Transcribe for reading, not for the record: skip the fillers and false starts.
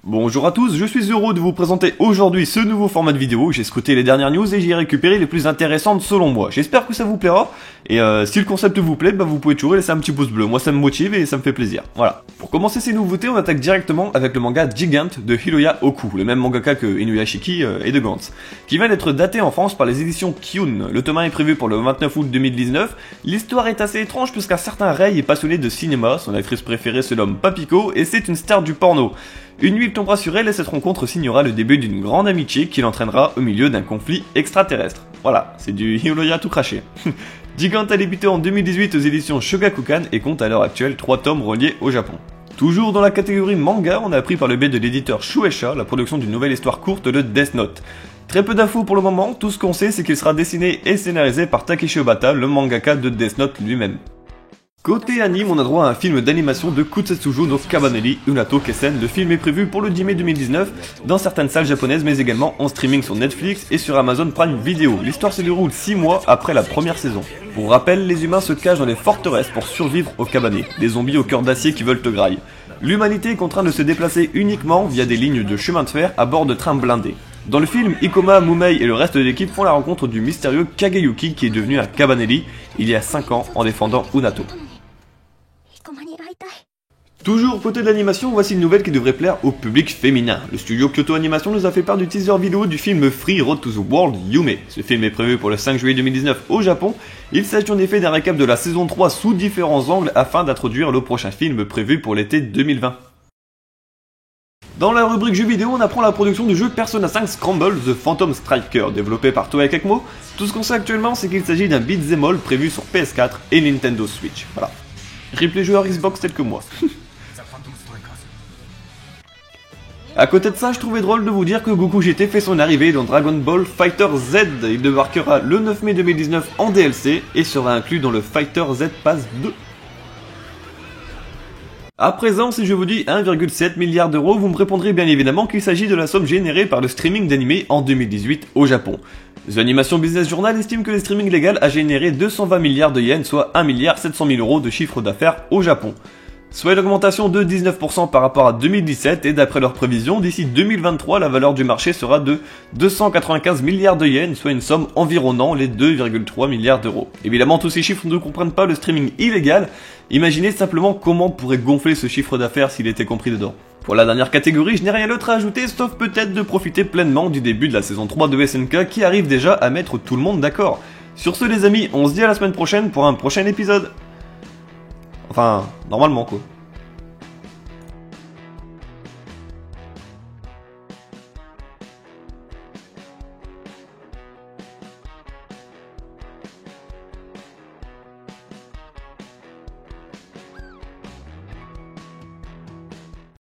Bonjour à tous, je suis heureux de vous présenter aujourd'hui ce nouveau format de vidéo. J'ai scruté les dernières news et j'y ai récupéré les plus intéressantes selon moi. J'espère que ça vous plaira, et si le concept vous plaît, vous pouvez toujours laisser un petit pouce bleu. Moi ça me motive et ça me fait plaisir. Voilà. Pour commencer ces nouveautés, on attaque directement avec le manga Gigant de Hiroya Oku, le même mangaka que Inuyashiki et de Gantz, qui vient d'être daté en France par les éditions Kyun. Le tome 1 est prévu pour le 29 août 2019. L'histoire est assez étrange puisqu'un certain Rei est passionné de cinéma, son actrice préférée se nomme Papiko et c'est une star du porno. Une nuit tombera sur elle et cette rencontre signera le début d'une grande amitié qui l'entraînera au milieu d'un conflit extraterrestre. Voilà, c'est du Hiroya tout craché. Gigant a débuté en 2018 aux éditions Shogakukan et compte à l'heure actuelle 3 tomes reliés au Japon. Toujours dans la catégorie manga, on a appris par le biais de l'éditeur Shueisha la production d'une nouvelle histoire courte de Death Note. Très peu d'infos pour le moment, tout ce qu'on sait c'est qu'il sera dessiné et scénarisé par Takeshi Obata, le mangaka de Death Note lui-même. Côté anime, on a droit à un film d'animation de Kusetsujo no Kabaneri Unato Kessen. Le film est prévu pour le 10 mai 2019 dans certaines salles japonaises mais également en streaming sur Netflix et sur Amazon Prime Video. L'histoire se déroule 6 mois après la première saison. Pour rappel, les humains se cachent dans les forteresses pour survivre au cabané, des zombies au cœur d'acier qui veulent te grailler. L'humanité est contrainte de se déplacer uniquement via des lignes de chemin de fer à bord de trains blindés. Dans le film, Ikoma, Mumei et le reste de l'équipe font la rencontre du mystérieux Kageyuki qui est devenu un Kabaneri il y a 5 ans en défendant Unato. Toujours côté de l'animation, voici une nouvelle qui devrait plaire au public féminin. Le studio Kyoto Animation nous a fait part du teaser vidéo du film Free Road to the World Yume. Ce film est prévu pour le 5 juillet 2019 au Japon. Il s'agit en effet d'un récap de la saison 3 sous différents angles afin d'introduire le prochain film prévu pour l'été 2020. Dans la rubrique jeux vidéo, on apprend la production du jeu Persona 5 Scramble The Phantom Striker, développé par Toei Tecmo. Tout ce qu'on sait actuellement, c'est qu'il s'agit d'un beat'em all prévu sur PS4 et Nintendo Switch. Voilà. Rip les joueurs Xbox tels que moi. A côté de ça, je trouvais drôle de vous dire que Goku GT fait son arrivée dans Dragon Ball Fighter Z. Il débarquera le 9 mai 2019 en DLC et sera inclus dans le Fighter Z Pass 2. À présent, si je vous dis 1,7 milliard d'euros, vous me répondrez bien évidemment qu'il s'agit de la somme générée par le streaming d'animé en 2018 au Japon. The Animation Business Journal estime que le streaming légal a généré 220 milliards de yens, soit 1,7 milliard d'euros de chiffre d'affaires au Japon. Soit une augmentation de 19% par rapport à 2017 et d'après leurs prévisions, d'ici 2023, la valeur du marché sera de 295 milliards de yens, soit une somme environnant les 2,3 milliards d'euros. Évidemment, tous ces chiffres ne comprennent pas le streaming illégal. Imaginez simplement comment on pourrait gonfler ce chiffre d'affaires s'il était compris dedans. Pour la dernière catégorie, je n'ai rien d'autre à ajouter, sauf peut-être de profiter pleinement du début de la saison 3 de SNK qui arrive déjà à mettre tout le monde d'accord. Sur ce les amis, on se dit à la semaine prochaine pour un prochain épisode. Enfin, normalement quoi.